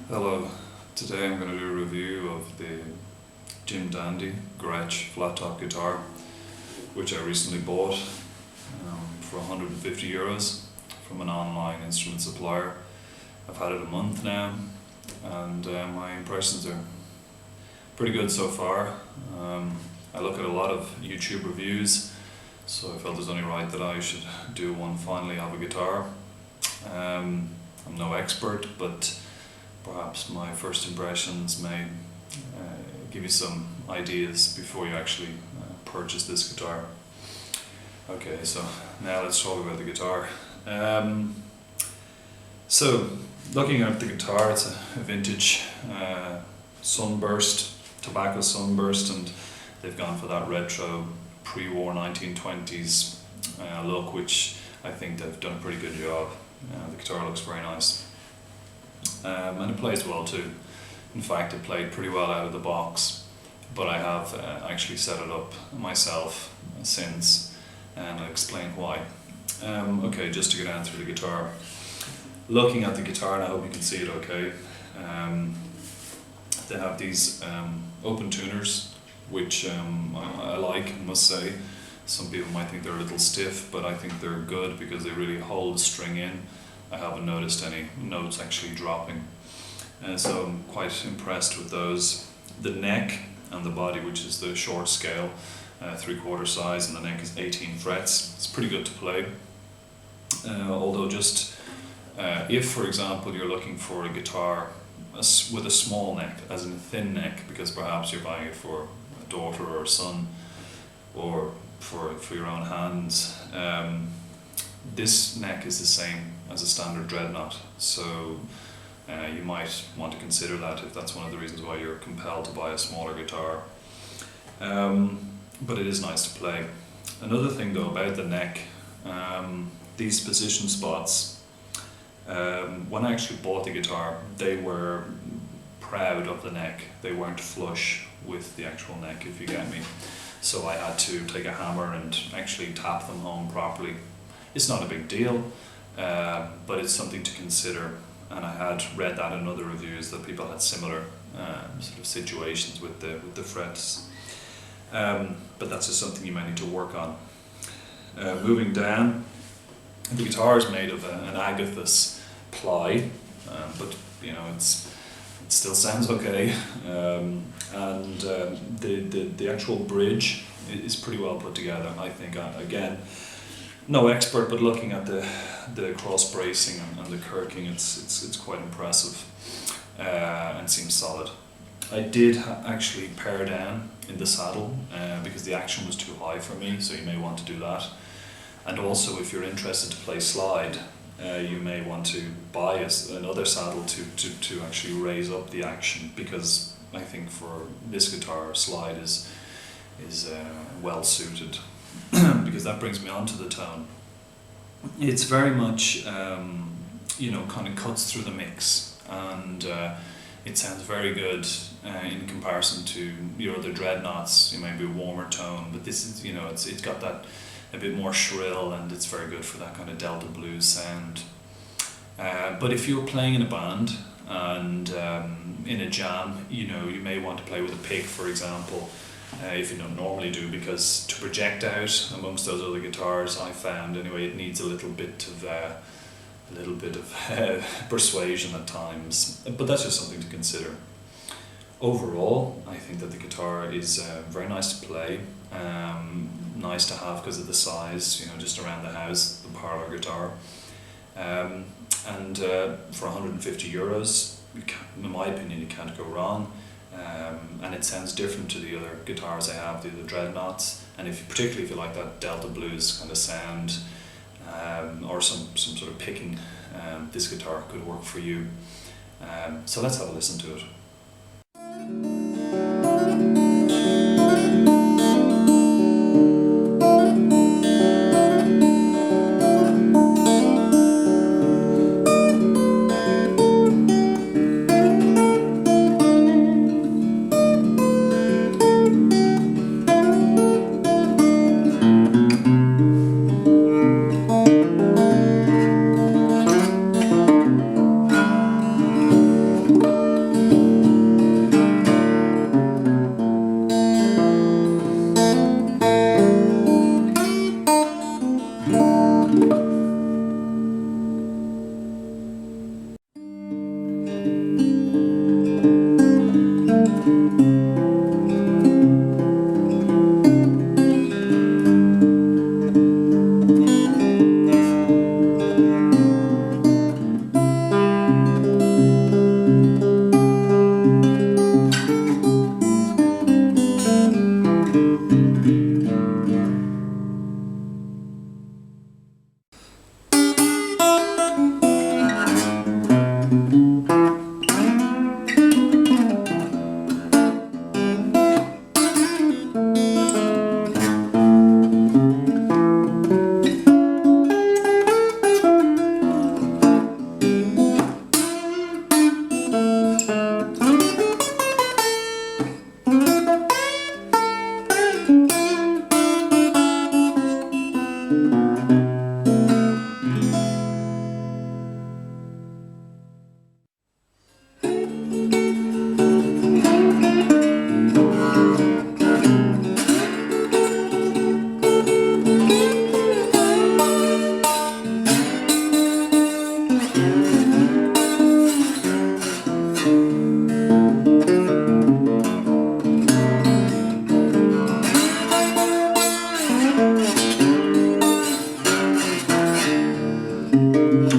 Hello, today I'm going to do a review of the Jim Dandy Gretsch flat top guitar, which I recently bought for €150 from an online instrument supplier. I've had it a month now, and my impressions are pretty good so far. I look at a lot of YouTube reviews, so I felt it was only right that I should do one finally of a guitar. I'm no expert, but perhaps my first impressions may give you some ideas before you actually purchase this guitar. Okay, so now let's talk about the guitar. So looking at the guitar, it's a vintage sunburst, tobacco sunburst, and they've gone for that retro pre-war 1920s look, which I think they've done a pretty good job. The guitar looks very nice. And it plays well too. In fact, it played pretty well out of the box, but I have actually set it up myself since, and I'll explain why. Okay, just to get down through the guitar. Looking at the guitar, and I hope you can see it okay, they have these open tuners, which I like, I must say. Some people might think they're a little stiff, but I think they're good because they really hold the string in. I haven't noticed any notes actually dropping, so I'm quite impressed with those. The neck and the body, which is the short scale, 3/4 size, and the neck is 18 frets. It's pretty good to play, although just if, for example, you're looking for a guitar with a small neck, as in a thin neck, because perhaps you're buying it for a daughter or a son, or for your own hands, this neck is the same as a standard dreadnought, so you might want to consider that if that's one of the reasons why you're compelled to buy a smaller guitar. But it is nice to play. Another thing though about the neck, these position spots, when I actually bought the guitar, they were proud of the neck. They weren't flush with the actual neck, if you get me. So I had to take a hammer and actually tap them home properly. It's not a big deal, but it's something to consider, and I had read that in other reviews that people had similar sort of situations with the frets, but that's just something you might need to work on. Moving down, the guitar is made of an agathis ply, but you know it still sounds okay, and the actual bridge is pretty well put together, I think. Again, no expert, but looking at the cross bracing and the kirking, it's quite impressive, and seems solid. I did actually pare down in the saddle because the action was too high for me, so you may want to do that. And also, if you're interested to play slide, you may want to buy another saddle to actually raise up the action, because I think for this guitar, slide is well suited. Because that brings me on to the tone. It's very much, kind of cuts through the mix, and it sounds very good in comparison to your other dreadnoughts. You may be a warmer tone, but this is, it's got that a bit more shrill, and it's very good for that kind of Delta blues sound. But if you're playing in a band and in a jam, you may want to play with a pick, for example. If you don't normally do, because to project out amongst those other guitars, I found anyway, it needs a little bit of persuasion at times, but that's just something to consider. Overall, I think that the guitar is very nice to play, nice to have because of the size, just around the house, the parlour guitar, and for €150, in my opinion, you can't go wrong. And it sounds different to the other guitars I have, the other dreadnoughts, and particularly if you like that Delta blues kind of sound, or some sort of picking, this guitar could work for you. So let's have a listen to it. Thank